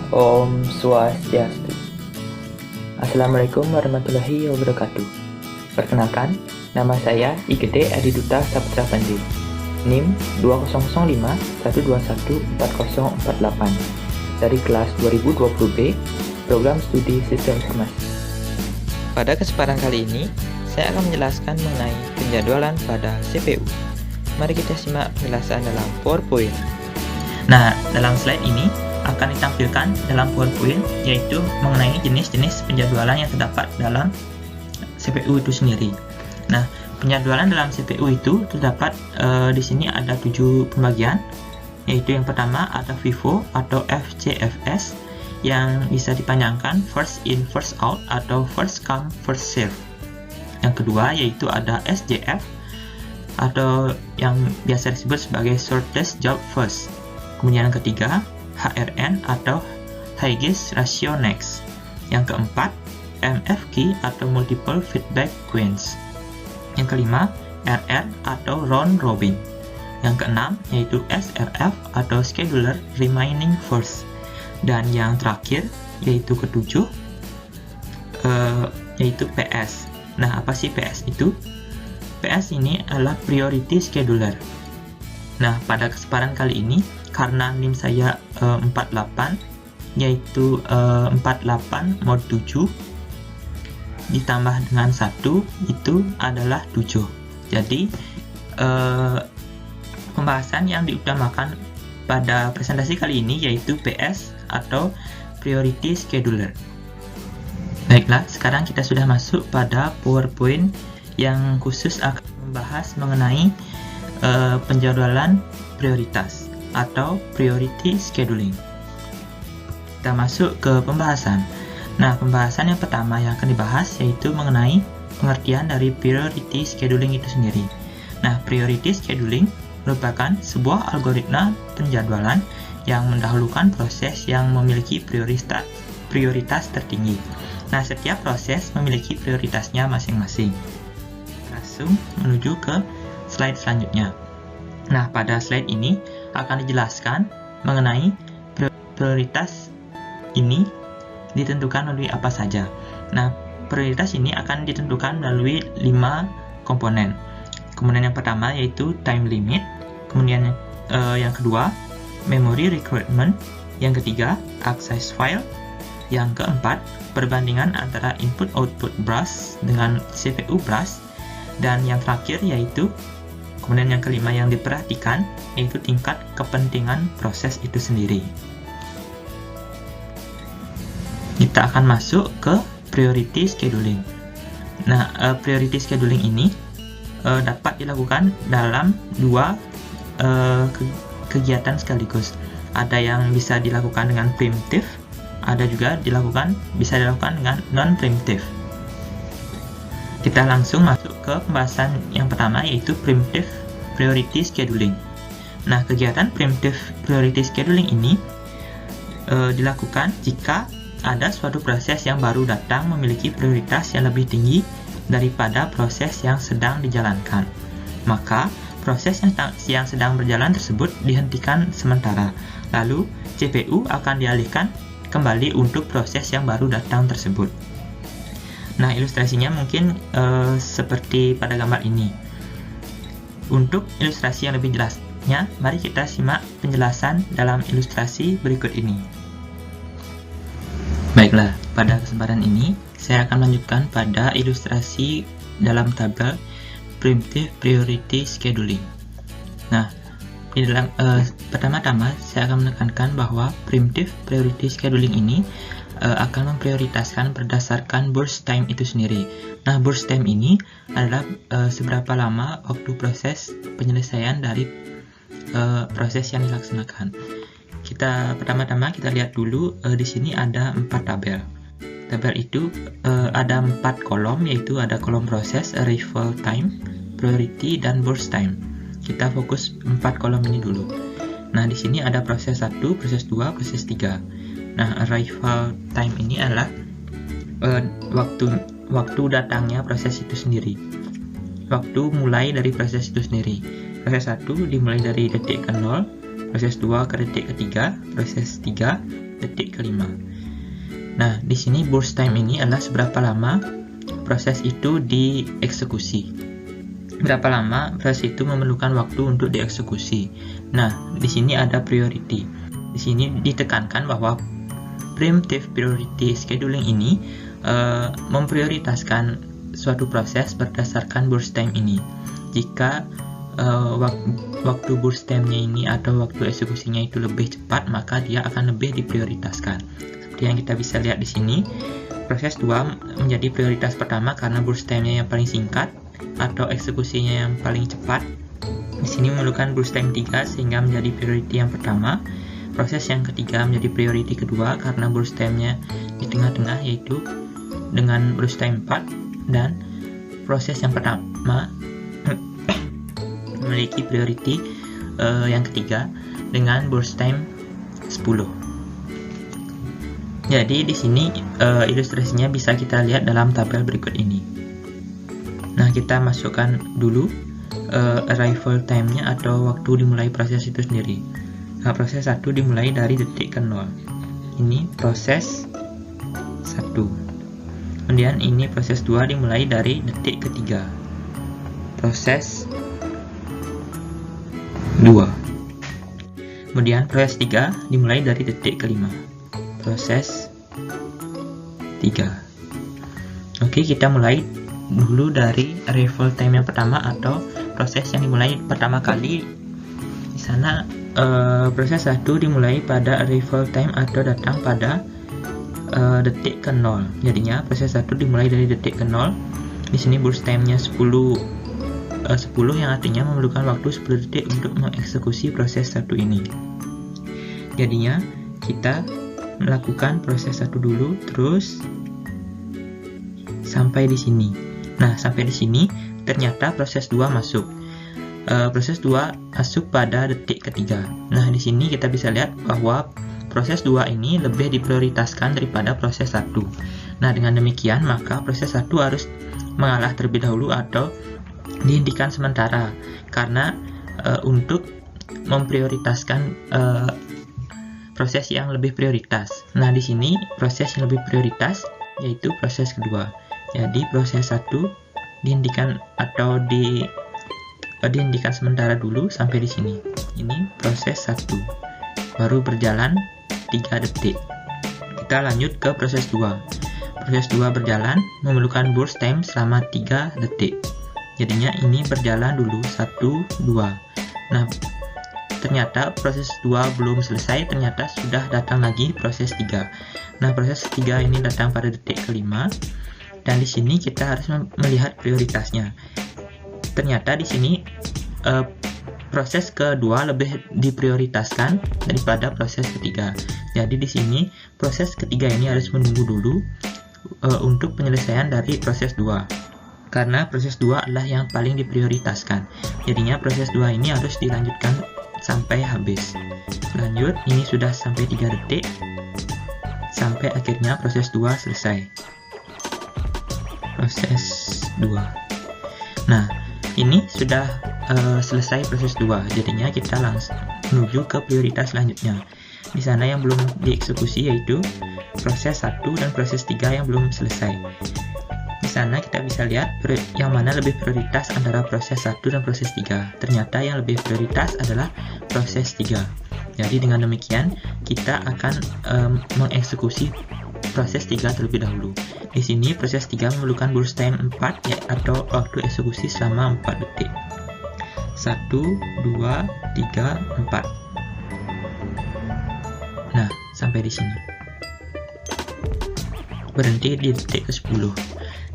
Om Swastiastu. Assalamualaikum warahmatullahi wabarakatuh. Perkenalkan, nama saya IGD Adiduta Saputra Pandi, NIM 2005-121-4048 dari kelas 2020B, Program Studi Sistem Informasi. Pada kesempatan kali ini, saya akan menjelaskan mengenai penjadwalan pada CPU. Mari kita simak penjelasan dalam PowerPoint. Nah, dalam slide ini akan ditampilkan dalam PowerPoint yaitu mengenai jenis-jenis penjadwalan yang terdapat dalam CPU itu sendiri. Nah, penjadwalan dalam CPU itu terdapat di sini ada 7 pembagian, yaitu yang pertama ada FIFO atau FCFS yang bisa dipanjangkan first in first out atau first come first serve. Yang kedua yaitu ada SJF atau yang biasa disebut sebagai shortest job first. Kemudian yang ketiga HRN atau Highest Ratio Next. Yang keempat MFQ atau Multiple Feedback Queues. Yang kelima RR atau Round Robin. Yang keenam yaitu SRF atau Scheduler Remaining First. Dan yang terakhir yaitu ketujuh yaitu PS. Nah, apa sih PS itu? PS ini adalah Priority Scheduler. Nah, pada kesempatan kali ini karena NIM saya 48 yaitu 48 mod 7 ditambah dengan 1 itu adalah 7. Jadi pembahasan yang diutamakan pada presentasi kali ini yaitu PS atau Priority Scheduler. Baiklah, sekarang kita sudah masuk pada PowerPoint yang khusus akan membahas mengenai penjadwalan prioritas atau priority scheduling. Kita masuk ke pembahasan. Nah, pembahasan yang pertama yang akan dibahas yaitu mengenai pengertian dari priority scheduling itu sendiri. Nah, priority scheduling merupakan sebuah algoritma penjadwalan yang mendahulukan proses yang memiliki prioritas tertinggi. Nah, setiap proses memiliki prioritasnya masing-masing. Langsung menuju ke slide selanjutnya. Nah, pada slide ini akan dijelaskan mengenai prioritas ini ditentukan melalui apa saja. Nah, prioritas ini akan ditentukan melalui 5 komponen. Kemudian yang pertama yaitu time limit, kemudian yang kedua memory requirement, yang ketiga access file, yang keempat perbandingan antara input-output bus dengan CPU bus, dan yang terakhir yaitu kemudian yang kelima yang diperhatikan yaitu tingkat kepentingan proses itu sendiri. Kita akan masuk ke priority scheduling. Nah, priority scheduling ini dapat dilakukan dalam 2 kegiatan sekaligus. Ada yang bisa dilakukan dengan primitif, ada juga bisa dilakukan dengan non-primitif. Kita langsung masuk ke pembahasan yang pertama yaitu primitive priority scheduling. Nah, kegiatan primitive priority scheduling ini dilakukan jika ada suatu proses yang baru datang memiliki prioritas yang lebih tinggi daripada proses yang sedang dijalankan. Maka, proses yang sedang berjalan tersebut dihentikan sementara. Lalu, CPU akan dialihkan kembali untuk proses yang baru datang tersebut. Nah, ilustrasinya mungkin seperti pada gambar ini. Untuk ilustrasi yang lebih jelasnya, mari kita simak penjelasan dalam ilustrasi berikut ini. Baiklah, pada kesempatan ini, saya akan melanjutkan pada ilustrasi dalam tabel Primitive Priority Scheduling. Nah, di dalam pertama-tama, saya akan menekankan bahwa Primitive Priority Scheduling ini akan memprioritaskan berdasarkan burst time itu sendiri. Nah, burst time ini adalah seberapa lama waktu proses penyelesaian dari proses yang dilaksanakan. Pertama-tama kita lihat dulu di sini ada 4 tabel. Tabel itu ada 4 kolom, yaitu ada kolom proses, arrival time, priority, dan burst time. Kita fokus 4 kolom ini dulu. Nah, di sini ada proses 1, proses 2, proses 3. Nah, arrival time ini adalah waktu datangnya proses itu sendiri. Waktu mulai dari proses itu sendiri. Proses 1 dimulai dari detik ke 0, proses 2 ke detik ketiga, proses 3 detik kelima. Nah, di sini burst time ini adalah seberapa lama proses itu dieksekusi. Berapa lama proses itu memerlukan waktu untuk dieksekusi. Nah, di sini ada priority. Di sini ditekankan bahwa preemptive priority scheduling ini memprioritaskan suatu proses berdasarkan burst time ini. Jika waktu burst time-nya ini atau waktu eksekusinya itu lebih cepat, maka dia akan lebih diprioritaskan. Seperti yang kita bisa lihat di sini, proses 2 menjadi prioritas pertama karena burst time-nya yang paling singkat atau eksekusinya yang paling cepat. Di sini memerlukan burst time 3 sehingga menjadi priority yang pertama. Proses yang ketiga menjadi priority kedua karena burst time-nya di tengah-tengah, yaitu dengan burst time 4, dan proses yang pertama memiliki priority yang ketiga dengan burst time 10. Jadi di sini ilustrasinya bisa kita lihat dalam tabel berikut ini. Nah, kita masukkan dulu arrival time-nya atau waktu dimulai proses itu sendiri. Nah, proses 1 dimulai dari detik ke-0. Ini proses 1. Kemudian ini proses 2 dimulai dari detik ke-3. Proses 2. Kemudian proses 3 dimulai dari detik ke-5. Proses 3. Oke, kita mulai dulu dari arrival time yang pertama atau proses yang dimulai pertama kali. Di sana proses 1 dimulai pada arrival time atau datang pada detik ke-0. Jadinya proses 1 dimulai dari detik ke-0. Di sini burst time-nya 10 yang artinya memerlukan waktu 10 detik untuk mengeksekusi proses 1 ini. Jadinya kita melakukan proses 1 dulu terus sampai di sini. Nah, sampai di sini ternyata proses 2 masuk. Proses 2 masuk pada detik ketiga. Nah, di sini kita bisa lihat bahwa proses 2 ini lebih diprioritaskan daripada proses 1. Nah, dengan demikian maka proses 1 harus mengalah terlebih dahulu atau dihentikan sementara karena untuk memprioritaskan proses yang lebih prioritas. Nah, di sini proses yang lebih prioritas yaitu proses kedua. Jadi proses 1 dihentikan atau dihentikan sementara dulu sampai di sini. Ini proses 1. Baru berjalan 3 detik. Kita lanjut ke proses 2. Proses 2 berjalan memerlukan burst time selama 3 detik. Jadinya ini berjalan dulu 1, 2. Nah, ternyata proses 2 belum selesai, ternyata sudah datang lagi proses 3. Nah, proses 3 ini datang pada detik ke-5 dan di sini kita harus melihat prioritasnya. Ternyata di sini proses kedua lebih diprioritaskan daripada proses ketiga. Jadi di sini proses ketiga ini harus menunggu dulu untuk penyelesaian dari proses 2. Karena proses 2 adalah yang paling diprioritaskan. Jadinya proses 2 ini harus dilanjutkan sampai habis. Lanjut, ini sudah sampai 3 detik sampai akhirnya proses 2 selesai. Proses 2. Nah, ini sudah selesai proses 2. Jadinya kita langsung menuju ke prioritas selanjutnya. Di sana yang belum dieksekusi yaitu proses 1 dan proses 3 yang belum selesai. Di sana kita bisa lihat yang mana lebih prioritas antara proses 1 dan proses 3. Ternyata yang lebih prioritas adalah proses 3. Jadi dengan demikian kita akan mengeksekusi proses 3 terlebih dahulu. Di sini proses 3 memerlukan burst time 4 ya, atau waktu eksekusi selama 4 detik. 1, 2, 3, 4. Nah, sampai di sini. Berhenti di detik ke-10.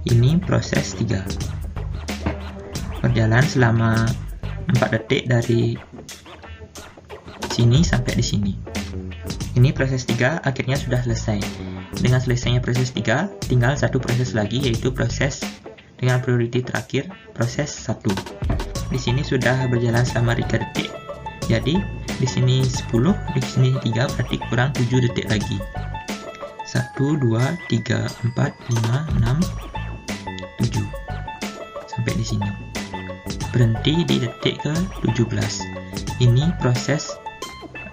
Ini proses 3. Berjalan selama 4 detik dari sini sampai di sini. Ini proses 3 akhirnya sudah selesai. Dengan selesainya proses 3, tinggal satu proses lagi yaitu proses dengan priority terakhir, proses 1. Di sini sudah berjalan selama 3 detik. Jadi di sini 10, di sini 3, berarti kurang 7 detik lagi. 1, 2, 3, 4, 5, 6, 7. Sampai di sini. Berhenti di detik ke-17. Ini proses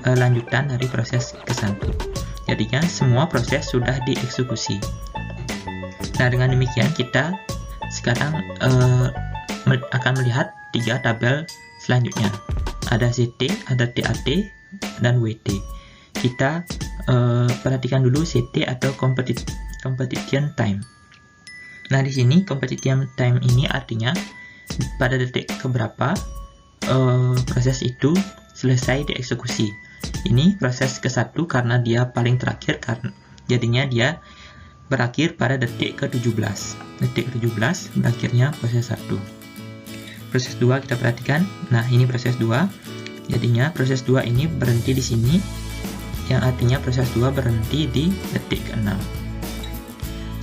lanjutan dari proses ke-1. Jadinya semua proses sudah dieksekusi. Nah, dengan demikian kita sekarang akan melihat 3 tabel selanjutnya. Ada CT, ada TAT, dan WT. Kita perhatikan dulu CT atau completion time. Nah, di sini completion time ini artinya pada detik keberapa proses itu selesai dieksekusi. Ini proses ke-1 karena dia paling terakhir, jadinya dia berakhir pada detik ke-17. Detik ke-17 berakhirnya proses 1. Proses 2 kita perhatikan. Nah, ini proses 2. Jadinya proses 2 ini berhenti di sini, yang artinya proses 2 berhenti di detik ke-6.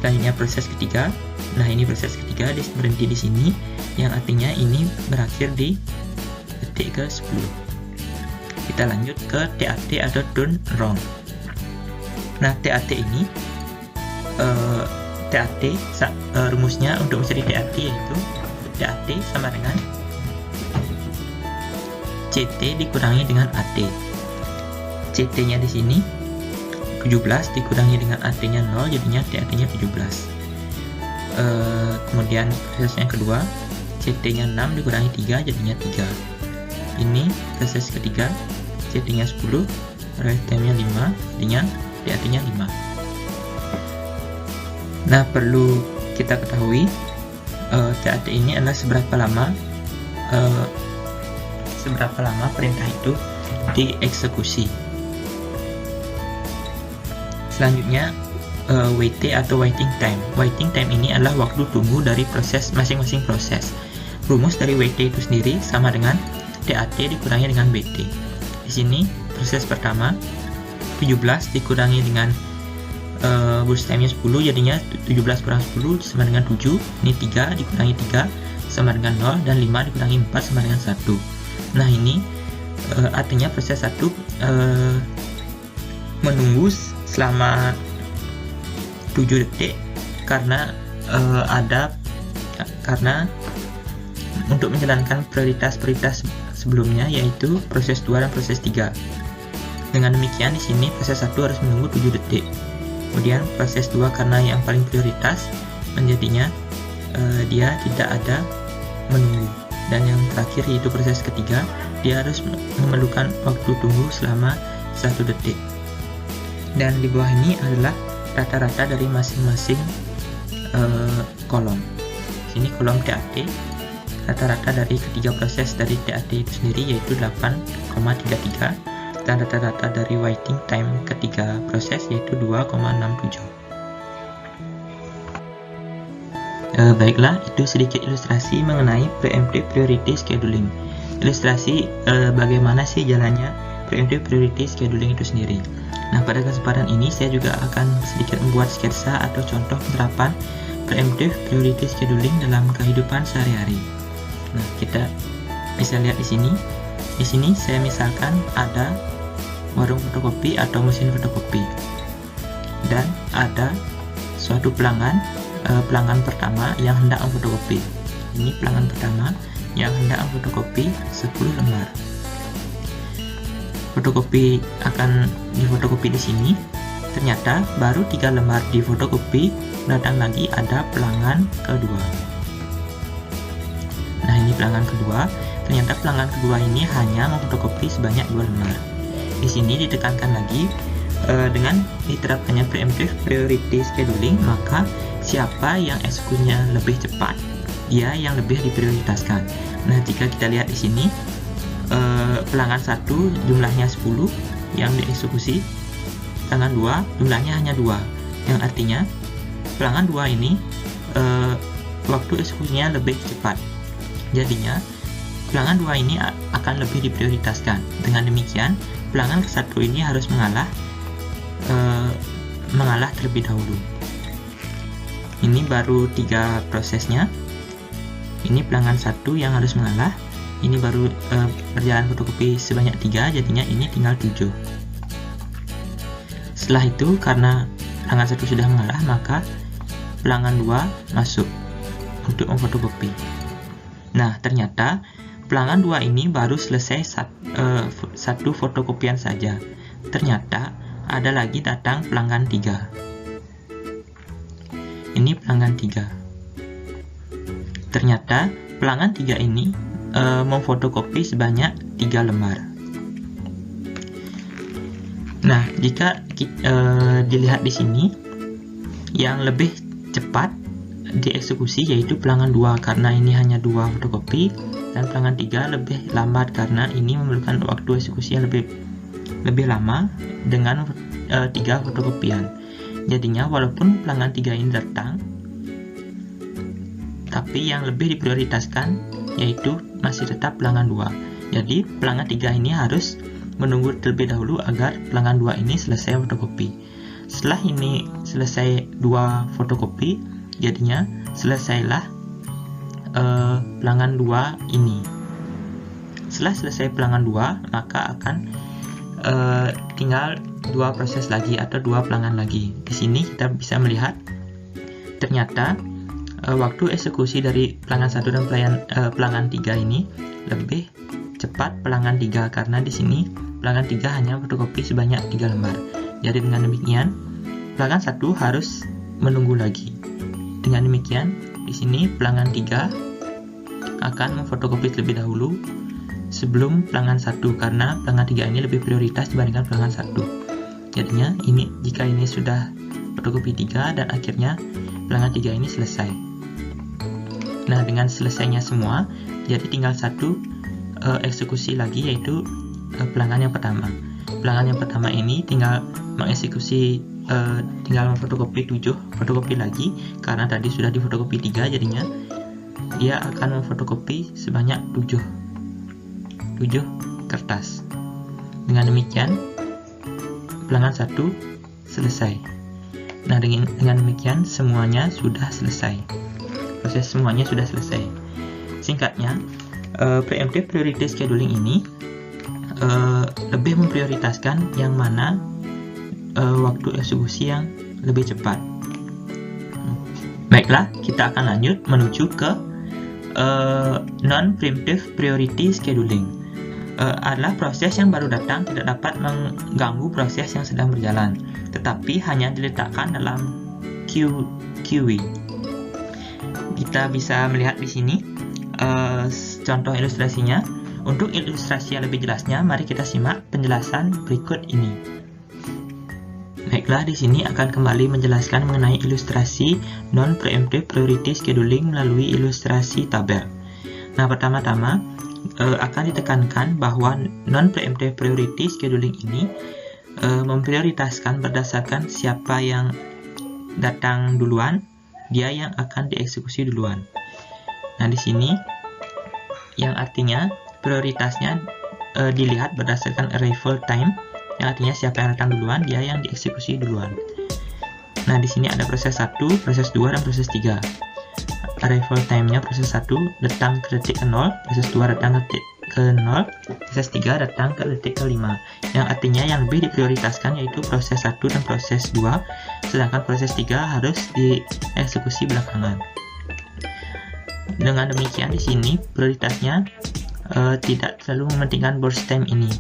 Selanjutnya proses ketiga. Nah, ini proses ketiga berhenti di sini, yang artinya ini berakhir di detik ke-10. Kita lanjut ke TAT atau done wrong. Nah, TAT ini rumusnya untuk mencari TAT yaitu TAT sama dengan CT dikurangi dengan AT. CT-nya di sini 17 dikurangi dengan AT-nya 0, jadinya TAT-nya 17. Kemudian proses yang kedua, CT-nya 6 dikurangi 3, jadinya 3. Ini proses ketiga, CT-nya 10, arrival time-nya 5, jadinya TAT-nya 5. Nah, perlu kita ketahui TAT ini adalah seberapa lama perintah itu dieksekusi. Selanjutnya WT atau waiting time. Waiting time ini adalah waktu tunggu dari proses masing-masing proses. Rumus dari WT itu sendiri sama dengan TAT dikurangi dengan BT. Di sini proses pertama 17 dikurangi dengan burst time-nya 10, jadinya 17 kurang 10 sama dengan 7. Ini 3 dikurangi 3 sama dengan 0, dan 5 dikurangi 4 sama dengan 1. Nah, ini artinya proses 1 menunggu selama 7 detik karena untuk menjalankan prioritas sebelumnya, yaitu proses 2 dan proses 3. Dengan demikian di sini proses 1 harus menunggu 7 detik. Kemudian proses 2 karena yang paling prioritas, menjadinya dia tidak ada menunggu. Dan yang terakhir yaitu proses ketiga, dia harus memerlukan waktu tunggu selama 1 detik. Dan di bawah ini adalah rata-rata dari masing-masing kolom. Sini kolom TAT, rata-rata dari ketiga proses dari TAT itu sendiri yaitu 8,33, dan rata-rata dari waiting time ketiga proses yaitu 2,67. Baiklah, itu sedikit ilustrasi mengenai preemptive priority scheduling. Ilustrasi bagaimana sih jalannya preemptive priority scheduling itu sendiri. Nah, pada kesempatan ini saya juga akan sedikit membuat sketsa atau contoh penerapan preemptive priority scheduling dalam kehidupan sehari-hari. Nah, kita bisa lihat di sini. Di sini saya misalkan ada warung fotokopi atau mesin fotokopi, dan ada suatu pelanggan pertama yang hendak memfotokopi. Ini pelanggan pertama yang hendak memfotokopi 10 lembar. Fotokopi akan difotokopi di sini. Ternyata baru 3 lembar difotokopi, datang lagi ada pelanggan kedua. Nah, ini pelanggan kedua. Ternyata pelanggan kedua ini hanya memfotokopi sebanyak 2 lembar. Di sini ditekankan lagi dengan diterapkannya preemptive priority scheduling, maka siapa yang eksekusinya lebih cepat, dia yang lebih diprioritaskan. Nah, jika kita lihat di sini pelanggan 1 jumlahnya 10 yang dieksekusi, pelanggan 2 jumlahnya hanya 2, yang artinya pelanggan 2 ini waktu eksekusinya lebih cepat. Jadinya pelanggan 2 ini akan lebih diprioritaskan. Dengan demikian pelanggan ke-1 ini harus mengalah terlebih dahulu. Ini baru 3 prosesnya. Ini pelanggan 1 yang harus mengalah. Ini baru berjalan fotokopi sebanyak 3, jadinya ini tinggal 7. Setelah itu, karena pelanggan 1 sudah mengalah, maka pelanggan 2 masuk untuk memfotokopi. Nah, ternyata pelanggan 2 ini baru selesai satu fotokopian saja. Ternyata ada lagi datang pelanggan 3. Ini pelanggan 3. Ternyata pelanggan 3 ini memfotokopi sebanyak 3 lembar. Nah, jika dilihat di sini, yang lebih cepat dieksekusi yaitu pelanggan 2 karena ini hanya 2 fotokopi, dan pelanggan 3 lebih lambat karena ini memerlukan waktu eksekusi yang lebih lama dengan 3 fotokopian. Jadinya walaupun pelanggan 3 ini datang, tapi yang lebih diprioritaskan yaitu masih tetap pelanggan 2. Jadi pelanggan 3 ini harus menunggu terlebih dahulu agar pelanggan 2 ini selesai fotokopi. Setelah ini selesai 2 fotokopi, jadinya selesailah pelanggan 2 ini. Setelah selesai pelanggan 2, maka akan tinggal 2 proses lagi atau 2 pelanggan lagi. Di sini kita bisa melihat ternyata waktu eksekusi dari pelanggan 1 dan pelanggan 3 ini lebih cepat pelanggan 3 karena di sini pelanggan 3 hanya fotokopi sebanyak 3 lembar. Jadi dengan demikian pelanggan 1 harus menunggu lagi. Dengan demikian di sini pelanggan 3 akan memfotokopi terlebih dahulu sebelum pelanggan 1 karena pelanggan 3 ini lebih prioritas dibandingkan pelanggan 1. Jadinya ini jika ini sudah fotokopi 3 dan akhirnya pelanggan 3 ini selesai. Nah, dengan selesainya semua, jadi tinggal satu eksekusi lagi yaitu pelanggan yang pertama. Pelanggan yang pertama ini tinggal mengeksekusi tinggal memfotokopi 7 fotokopi lagi karena tadi sudah difotokopi 3, jadinya dia akan memfotokopi sebanyak 7 kertas. Dengan demikian pelanggan 1 selesai. Nah, dengan demikian semuanya sudah selesai. Proses semuanya sudah selesai. Singkatnya, preemptive priority scheduling ini lebih memprioritaskan yang mana waktu eksekusi yang lebih cepat. Baiklah, kita akan lanjut menuju ke non-preemptive priority scheduling. Adalah proses yang baru datang tidak dapat mengganggu proses yang sedang berjalan, tetapi hanya diletakkan dalam queue. Kita bisa melihat di sini contoh ilustrasinya. Untuk ilustrasi yang lebih jelasnya, mari kita simak penjelasan berikut ini. Baiklah, di sini akan kembali menjelaskan mengenai ilustrasi non-preemptive priority scheduling melalui ilustrasi tabel. Nah, pertama-tama akan ditekankan bahwa non-preemptive priority scheduling ini memprioritaskan berdasarkan siapa yang datang duluan, dia yang akan dieksekusi duluan. Nah, di sini yang artinya prioritasnya dilihat berdasarkan arrival time, yang artinya siapa yang datang duluan, dia yang dieksekusi duluan. Nah, di sini ada proses 1, proses 2, dan proses 3. Arrival time-nya proses 1 datang ke detik ke 0, proses 2 datang ke detik ke 0, proses 3 datang ke detik ke 5. Yang artinya yang lebih diprioritaskan yaitu proses 1 dan proses 2, sedangkan proses 3 harus dieksekusi belakangan. Dengan demikian di sini prioritasnya tidak terlalu mementingkan burst time ini,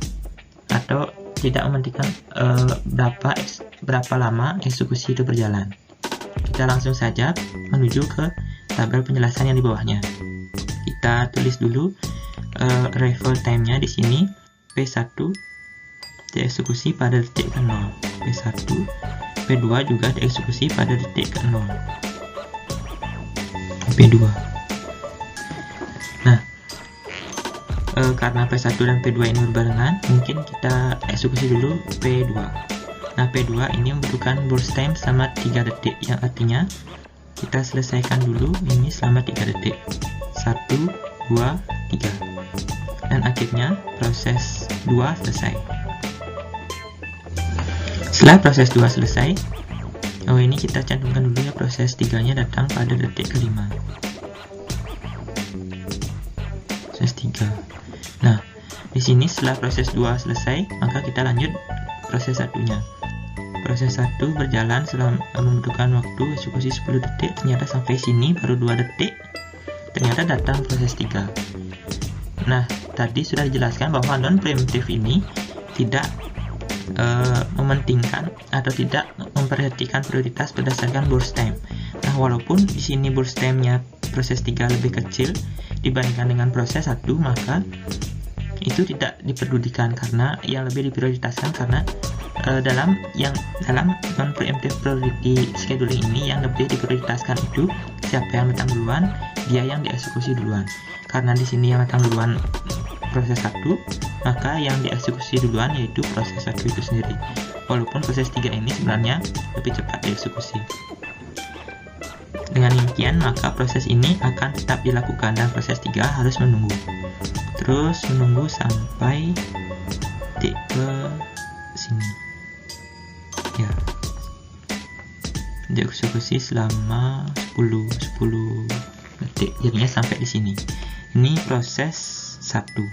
atau tidak mementingkan berapa lama eksekusi itu berjalan. Kita langsung saja menuju ke tabel penjelasan yang di bawahnya. Kita tulis dulu arrival time-nya di sini P1 dieksekusi pada detik ke 0, P1, P2 juga dieksekusi pada detik ke 0, P2. Nah, karena P1 dan P2 ini berbarengan, mungkin kita eksekusi dulu P2. Nah, P2 ini membutuhkan burst time selama 3 detik, yang artinya kita selesaikan dulu ini selama 3 detik. 1, 2, 3. Dan akhirnya proses 2 selesai. Setelah proses 2 selesai, ini kita cantumkan dulu ya, proses 3-nya datang pada detik ke-5. Proses 3. Nah, di sini setelah proses 2 selesai, maka kita lanjut proses 1-nya. Proses 1 berjalan selama membutuhkan waktu eksekusi 10 detik, ternyata sampai sini baru 2 detik, ternyata datang proses 3. Nah, tadi sudah dijelaskan bahwa non-preemptive ini tidak mementingkan atau tidak memperhatikan prioritas berdasarkan burst time. Nah, walaupun di sini burst time-nya proses 3 lebih kecil dibandingkan dengan proses 1, maka itu tidak dipedulikan karena yang lebih diprioritaskan, karena dalam non preemptive priority scheduling ini yang lebih diprioritaskan itu siapa yang datang duluan, dia yang dieksekusi duluan. Karena di sini yang datang duluan proses 1, maka yang dieksekusi duluan yaitu proses 1 itu sendiri. Walaupun proses 3 ini sebenarnya lebih cepat dieksekusi. Dengan demikian, maka proses ini akan tetap dilakukan dan proses 3 harus menunggu. Terus menunggu sampai titik ke sini. Ya. Dieksekusi selama 10 detik. Jadinya sampai di sini. Ini proses 1.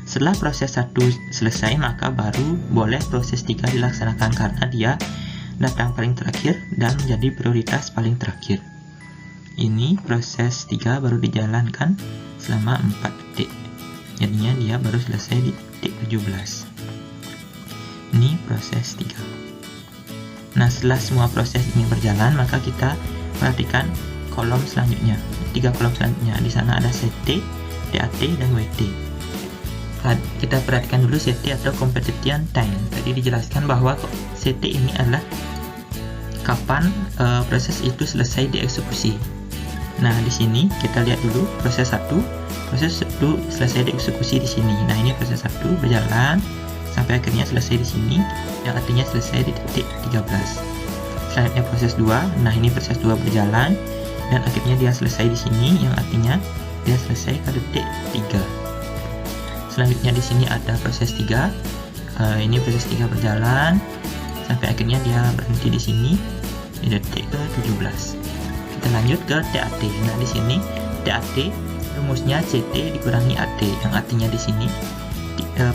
Setelah proses 1 selesai, maka baru boleh proses 3 dilaksanakan karena dia datang paling terakhir dan menjadi prioritas paling terakhir. Ini proses 3 baru dijalankan selama 4 detik. Jadinya dia baru selesai di detik 17. Ini proses 3. Nah, setelah semua proses ini berjalan, maka kita perhatikan kolom selanjutnya. 3 kolom selanjutnya. Di sana ada CT, DAT, dan WT. Kita perhatikan dulu CT atau completion time. Tadi dijelaskan bahwa CT ini adalah kapan proses itu selesai dieksekusi. Nah, di sini kita lihat dulu proses 1. Proses 1 selesai dieksekusi di sini. Nah, ini proses 1 berjalan sampai akhirnya selesai di sini, yang artinya selesai di titik 13. Selanjutnya proses 2. Nah, ini proses 2 berjalan dan akhirnya dia selesai di sini, yang artinya dia selesai ke detik 3. Selanjutnya di sini ada proses 3. Ini proses 3 berjalan sampai akhirnya dia berhenti di sini di detik ke 17. Kita lanjut ke DAT. Nah, di sini DAT rumusnya CT dikurangi AT, yang artinya di sini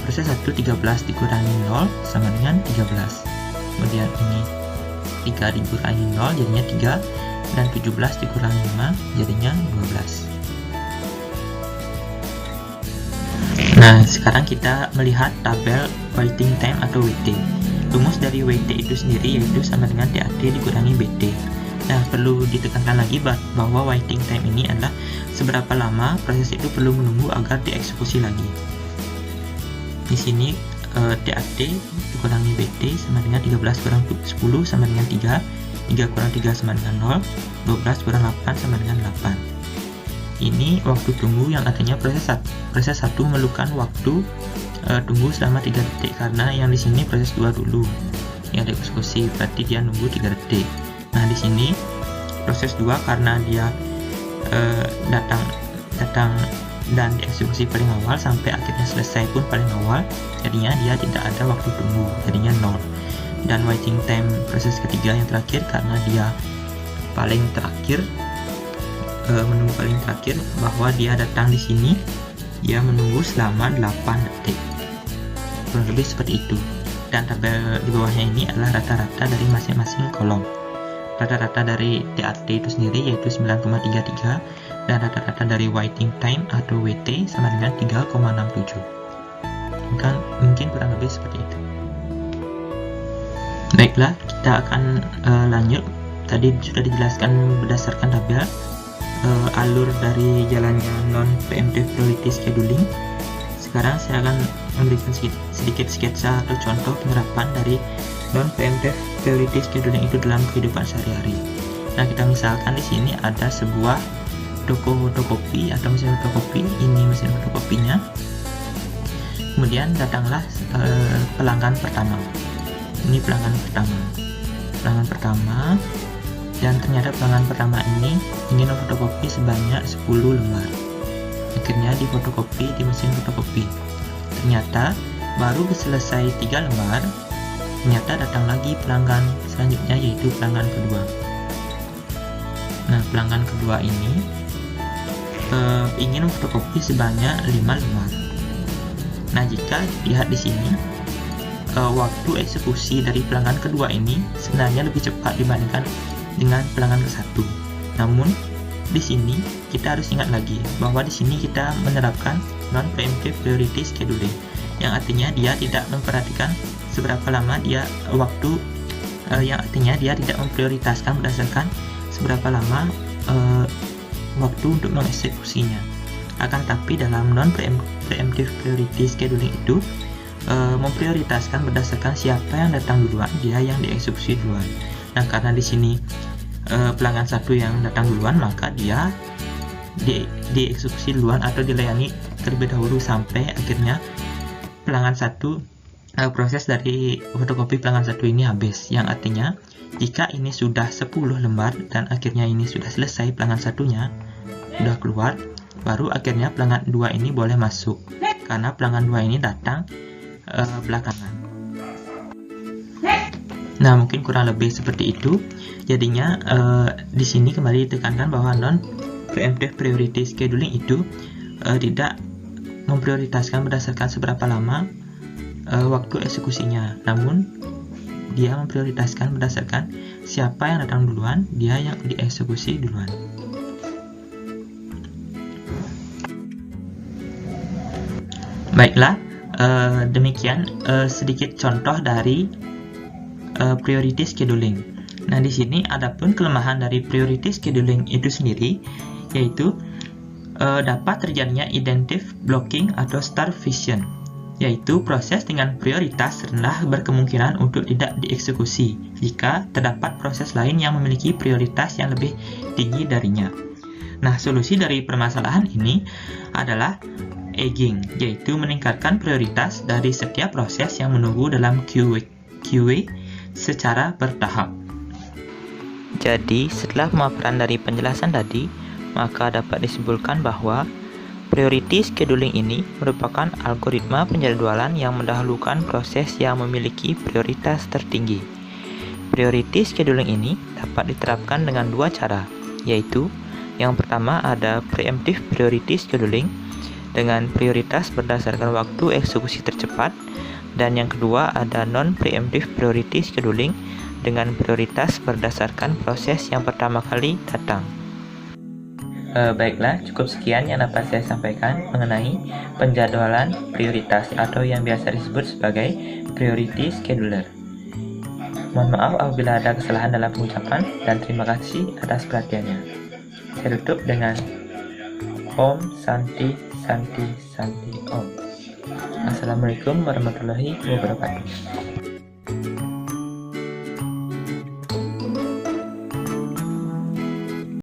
proses 1 13 dikurangi 0 sama dengan 13. Kemudian ini 3 dikurangi 0 jadinya 3, dan 17 dikurangi 5 jadinya 12. Nah, sekarang kita melihat tabel waiting time atau WT. Rumus dari WT itu sendiri yaitu sama dengan DAT dikurangi BT. Nah, perlu ditekankan lagi bahwa waiting time ini adalah seberapa lama proses itu perlu menunggu agar dieksekusi lagi. Di sini DAT dikurangi BT sama dengan 13 kurang 10 sama dengan 3, 3 kurang 3 sama dengan 0, 12 kurang 8 sama dengan 8. Ini waktu tunggu, yang artinya proses 1 memerlukan waktu tunggu selama 3 detik, karena yang di sini proses 2 dulu yang dieksekusi, berarti dia nunggu 3 detik. Nah, di sini proses 2 karena dia datang dan dieksekusi paling awal sampai akhirnya selesai pun paling awal, jadinya dia tidak ada waktu tunggu, jadinya 0. Dan waiting time proses ketiga yang terakhir karena dia paling terakhir, menunggu paling terakhir, bahwa dia datang di sini dia menunggu selama 8 detik, kurang lebih seperti itu. Dan tabel di bawahnya ini adalah rata-rata dari masing-masing kolom. Rata-rata dari DAT itu sendiri yaitu 9,33, dan rata-rata dari waiting time atau WT sama dengan 3,67. Mungkin kurang lebih seperti itu. Baiklah, kita akan lanjut. Tadi sudah dijelaskan berdasarkan tabel alur dari jalannya non-preemptive priority scheduling. Sekarang saya akan memberikan sedikit sketsa atau contoh penerapan dari non-preemptive priority scheduling itu dalam kehidupan sehari-hari. Nah, kita misalkan di sini ada sebuah toko fotokopi atau mesin fotokopi. Ini mesin fotokopinya. Kemudian datanglah pelanggan pertama. Ini pelanggan pertama, dan ternyata pelanggan pertama ini ingin memfotokopi sebanyak 10 lembar. Akhirnya difotokopi di mesin fotokopi. Ternyata baru selesai 3 lembar, ternyata datang lagi pelanggan selanjutnya, yaitu pelanggan kedua. Nah, pelanggan kedua ini ingin memfotokopi sebanyak 5 lembar. Nah, jika dilihat di sini, waktu eksekusi dari pelanggan kedua ini sebenarnya lebih cepat dibandingkan dengan pelanggan ke-1. Namun di sini kita harus ingat lagi bahwa di sini kita menerapkan non-preemptive priority scheduling, yang artinya dia tidak memperhatikan seberapa lama dia waktu, yang artinya dia tidak memprioritaskan berdasarkan seberapa lama waktu untuk mengeksekusinya. Akan tapi dalam non-preemptive priority scheduling itu memprioritaskan berdasarkan siapa yang datang duluan, dia yang dieksekusi duluan. Nah, karena di sini pelanggan satu yang datang duluan, maka dia dieksekusi duluan atau dilayani terlebih dahulu sampai akhirnya pelanggan satu, proses dari fotokopi pelanggan satu ini habis. Yang artinya jika ini sudah 10 lembar dan akhirnya ini sudah selesai, pelanggan satunya sudah keluar, baru akhirnya pelanggan dua ini boleh masuk, karena pelanggan dua ini datang belakangan. Nah, mungkin kurang lebih seperti itu. Jadinya di sini kembali ditekankan bahwa non-preemptive priority scheduling itu tidak memprioritaskan berdasarkan seberapa lama waktu eksekusinya, namun dia memprioritaskan berdasarkan siapa yang datang duluan, dia yang dieksekusi duluan. Baiklah, demikian sedikit contoh dari priority scheduling. Nah, di sini adapun kelemahan dari priority scheduling itu sendiri, yaitu dapat terjadinya identity blocking atau starvation, yaitu proses dengan prioritas rendah berkemungkinan untuk tidak dieksekusi jika terdapat proses lain yang memiliki prioritas yang lebih tinggi darinya. Nah, solusi dari permasalahan ini adalah egging, yaitu meningkatkan prioritas dari setiap proses yang menunggu dalam QA secara bertahap. Jadi, setelah pemaparan dari penjelasan tadi, maka dapat disimpulkan bahwa priority scheduling ini merupakan algoritma penjadwalan yang mendahulukan proses yang memiliki prioritas tertinggi. Priority scheduling ini dapat diterapkan dengan dua cara, yaitu yang pertama ada preemptive priority scheduling dengan prioritas berdasarkan waktu eksekusi tercepat, dan yang kedua ada non-preemptive priority scheduling dengan prioritas berdasarkan proses yang pertama kali datang. Baiklah, cukup sekian yang dapat saya sampaikan mengenai penjadwalan prioritas atau yang biasa disebut sebagai priority scheduler. Mohon maaf apabila ada kesalahan dalam pengucapan, dan terima kasih atas perhatiannya. Saya tutup dengan Om Santi Santi Santi Om. Assalamualaikum warahmatullahi wabarakatuh.